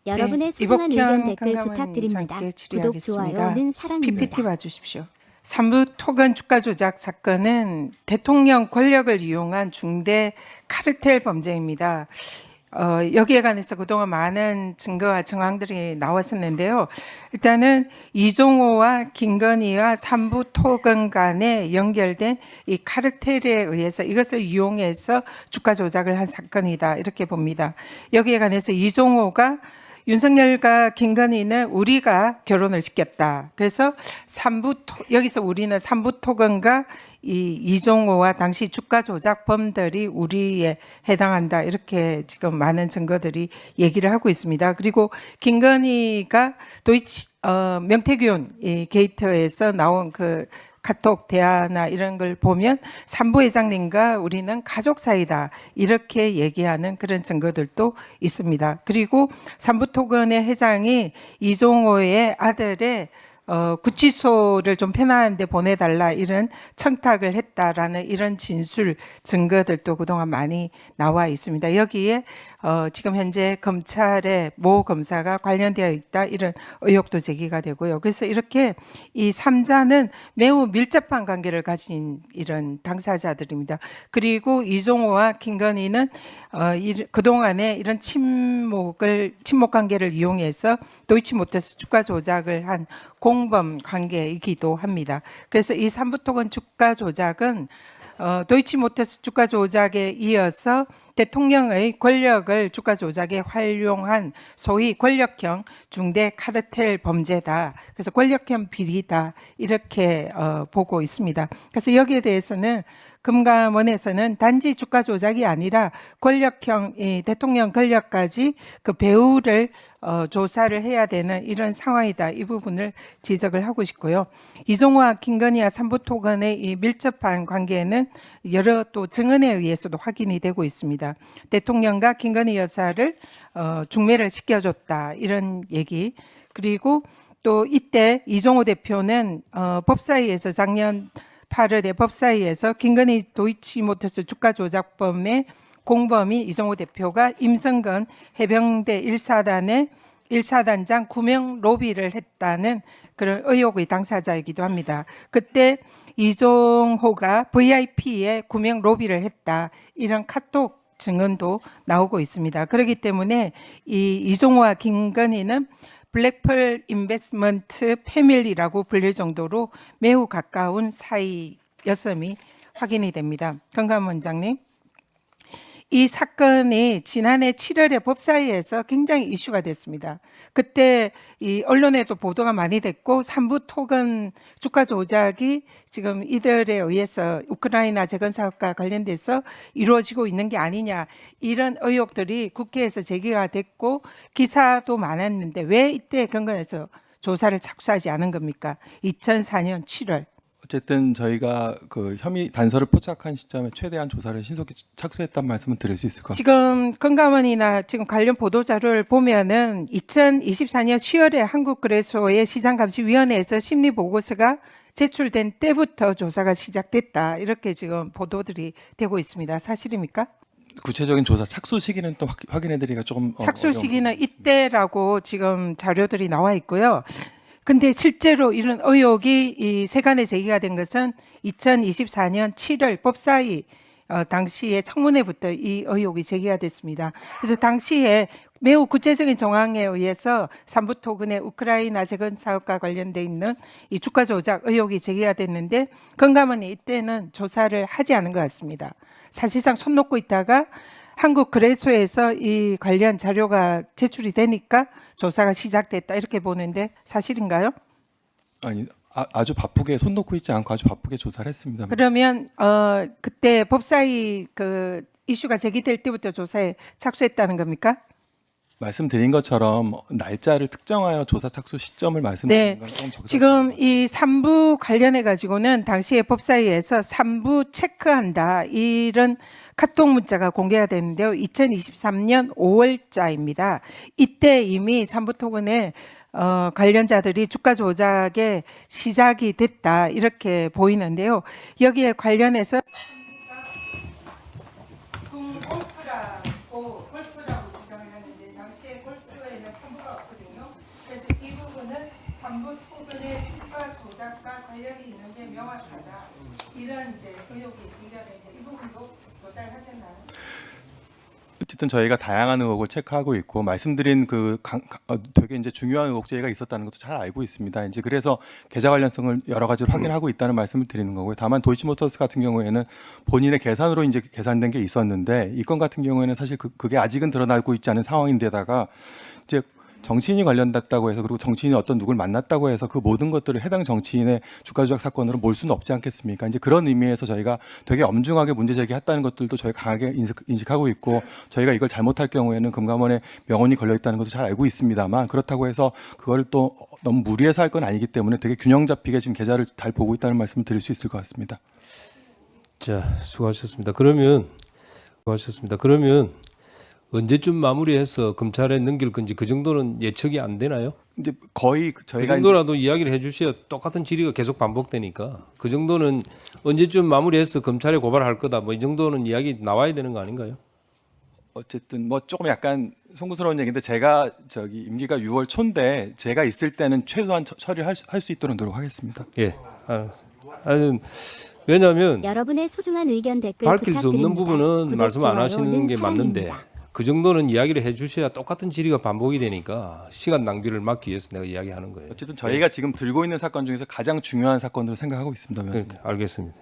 여러분의 소중한 의견 이복현 댓글 건강원 부탁드립니다. 장께 구독, 질의하겠습니다. 좋아요는 사랑입니다. PPT 봐주십시오. 삼부 토건 주가 조작 사건은 대통령 권력을 이용한 중대 카르텔 범죄입니다. 여기에 관해서 그동안 많은 증거와 정황들이 나왔었는데요. 일단은 이종호와 김건희와 삼부 토건 간에 연결된 이 카르텔에 의해서 이것을 이용해서 주가 조작을 한 사건이다 이렇게 봅니다. 여기에 관해서 이종호가 윤석열과 김건희는 우리가 결혼을 시켰다. 그래서 여기서 우리는 삼부토건과 이종호와 당시 주가 조작범들이 우리에 해당한다. 이렇게 지금 많은 증거들이 얘기를 하고 있습니다. 그리고 김건희가 명태균 이 게이트에서 나온 그 카톡 대화나 이런 걸 보면 삼부 회장님과 우리는 가족 사이다 이렇게 얘기하는 그런 증거들도 있습니다. 그리고 삼부 토건의 회장이 이종호의 아들의 구치소를 좀 편안한 데 보내달라 이런 청탁을 했다라는 이런 진술 증거들도 그동안 많이 나와 있습니다. 여기에 지금 현재 검찰의 모 검사가 관련되어 있다 이런 의혹도 제기가 되고요. 그래서 이렇게 이 3자는 매우 밀접한 관계를 가진 이런 당사자들입니다. 그리고 이종호와 김건희는 그동안에 이런 친목 관계를 이용해서 도이치모터스 주가 조작을 한 공범 관계이기도 합니다. 그래서 이 삼부토건 주가 조작은 도이치모터스 주가 조작에 이어서 대통령의 권력을 주가 조작에 활용한 소위 권력형 중대 카르텔 범죄다. 그래서 권력형 비리다 이렇게 보고 있습니다. 그래서 여기에 대해서는 금감원에서는 단지 주가 조작이 아니라 권력형 대통령 권력까지 그 배후를 조사를 해야 되는 이런 상황이다. 이 부분을 지적을 하고 싶고요. 이종호와 김건희와 삼부토건의 이 밀접한 관계는 여러 또 증언에 의해서도 확인이 되고 있습니다. 대통령과 김건희 여사를 중매를 시켜줬다. 이런 얘기. 그리고 또 이때 이종호 대표는 법사위에서 작년 8월에 법사위에서 김건희 도이치모터스 주가 조작범의 공범이 이종호 대표가 임성근 해병대 1사단장 구명 로비를 했다는 그런 의혹의 당사자이기도 합니다. 그때 이종호가 VIP에 구명 로비를 했다 이런 카톡 증언도 나오고 있습니다. 그렇기 때문에 이종호와 김건희는 블랙펄 인베스트먼트 패밀리라고 불릴 정도로 매우 가까운 사이였음이 확인이 됩니다. 건강 원장님, 이 사건이 지난해 7월에 법사위에서 굉장히 이슈가 됐습니다. 그때 이 언론에도 보도가 많이 됐고 삼부 토건 주가 조작이 지금 이들에 의해서 우크라이나 재건 사업과 관련돼서 이루어지고 있는 게 아니냐 이런 의혹들이 국회에서 제기가 됐고 기사도 많았는데 왜 이때 건건에서 조사를 착수하지 않은 겁니까? 2004년 7월. 어쨌든 저희가 그 혐의 단서를 포착한 시점에 최대한 조사를 신속히 착수했단 말씀을 드릴 수 있을 것 같습니다. 지금 건강원이나 지금 관련 보도 자료를 보면은 2024년 10월에 한국거래소의 시장감시위원회에서 심리 보고서가 제출된 때부터 조사가 시작됐다 이렇게 지금 보도들이 되고 있습니다. 사실입니까? 구체적인 조사 착수 시기는 또 확인해드리기가 조금 착수 시기는 이때라고 지금 자료들이 나와 있고요. 근데 실제로 이런 의혹이 이 세간에 제기가 된 것은 2024년 7월 법사위 당시에 청문회부터 이 의혹이 제기가 됐습니다. 그래서 당시에 매우 구체적인 정황에 의해서 삼부토건의 우크라이나 재건 사업과 관련돼 있는 이 주가 조작 의혹이 제기가 됐는데 건감원이 이때는 조사를 하지 않은 것 같습니다. 사실상 손 놓고 있다가 한국거래소에서 이 관련 자료가 제출이 되니까 조사가 시작됐다 이렇게 보는데 사실인가요? 아니 아주 바쁘게 손 놓고 있지 않고 아주 바쁘게 조사를 했습니다. 그러면 그때 법사위 그 이슈가 제기될 때부터 조사에 착수했다는 겁니까? 말씀드린 것처럼 날짜를 특정하여 조사 착수 시점을 말씀드리는 건 좀 적절하지 지금 이 3부 관련해 가지고는 당시에 법사위에서 3부 체크한다 이런 카톡 문자가 공개가 됐는데요. 2023년 5월자입니다. 이때 이미 삼부토건의 관련자들이 주가 조작에 시작이 됐다 이렇게 보이는데요. 여기에 관련해서 골프라고 주장을 하는데 당시에 골프에는 삼부 토근의 주가 조작과 관련이 있는 게 명확하다. 이런 이제 의혹이 제기되는데 이 부분도 조사를 하셨나요? 어쨌든 저희가 다양한 의혹을 체크하고 있고 말씀드린 되게 이제 중요한 의혹 제기가 있었다는 것도 잘 알고 있습니다. 이제 그래서 계좌 관련성을 여러 가지로 확인하고 있다는 말씀을 드리는 거고요. 다만 도이치모터스 같은 경우에는 본인의 계산으로 이제 계산된 게 있었는데 이 건 같은 경우에는 사실 그게 아직은 드러나고 있지 않은 상황인데다가 이제 정치인이 관련됐다고 해서 그리고 정치인이 어떤 누굴 만났다고 해서 그 모든 것들을 해당 정치인의 주가 조작 사건으로 몰 수는 없지 않겠습니까? 이제 그런 의미에서 저희가 되게 엄중하게 문제 제기했다는 것들도 저희가 강하게 인식하고 있고 저희가 이걸 잘못할 경우에는 금감원에 명언이 걸려 있다는 것도 잘 알고 있습니다만 그렇다고 해서 그걸 또 너무 무리해서 할 건 아니기 때문에 되게 균형 잡히게 지금 계좌를 잘 보고 있다는 말씀을 드릴 수 있을 것 같습니다. 자, 수고하셨습니다. 그러면 언제쯤 마무리해서 검찰에 넘길 건지 그 정도는 예측이 안 되나요? 이제 거의 그 저희가 정도라도 이야기를 해주셔야 똑같은 질의가 계속 반복되니까 그 정도는 언제쯤 마무리해서 검찰에 고발할 거다 뭐 이 정도는 이야기 나와야 되는 거 아닌가요? 어쨌든 뭐 조금 약간 송구스러운 얘기인데 제가 임기가 6월 초인데 제가 있을 때는 최소한 처리할 수 있도록 노력하겠습니다. 예. 왜냐하면 여러분의 소중한 의견 댓글 밝힐 수 없는 부탁드립니다. 부분은 구독, 말씀 안 좋아요는 하시는 게 맞는데 사랑입니다. 그 정도는 이야기를 해주셔야 똑같은 질의가 반복이 되니까 시간 낭비를 막기 위해서 내가 이야기하는 거예요. 어쨌든 저희가 지금 들고 있는 사건 중에서 가장 중요한 사건으로 생각하고 있습니다. 그러니까 알겠습니다.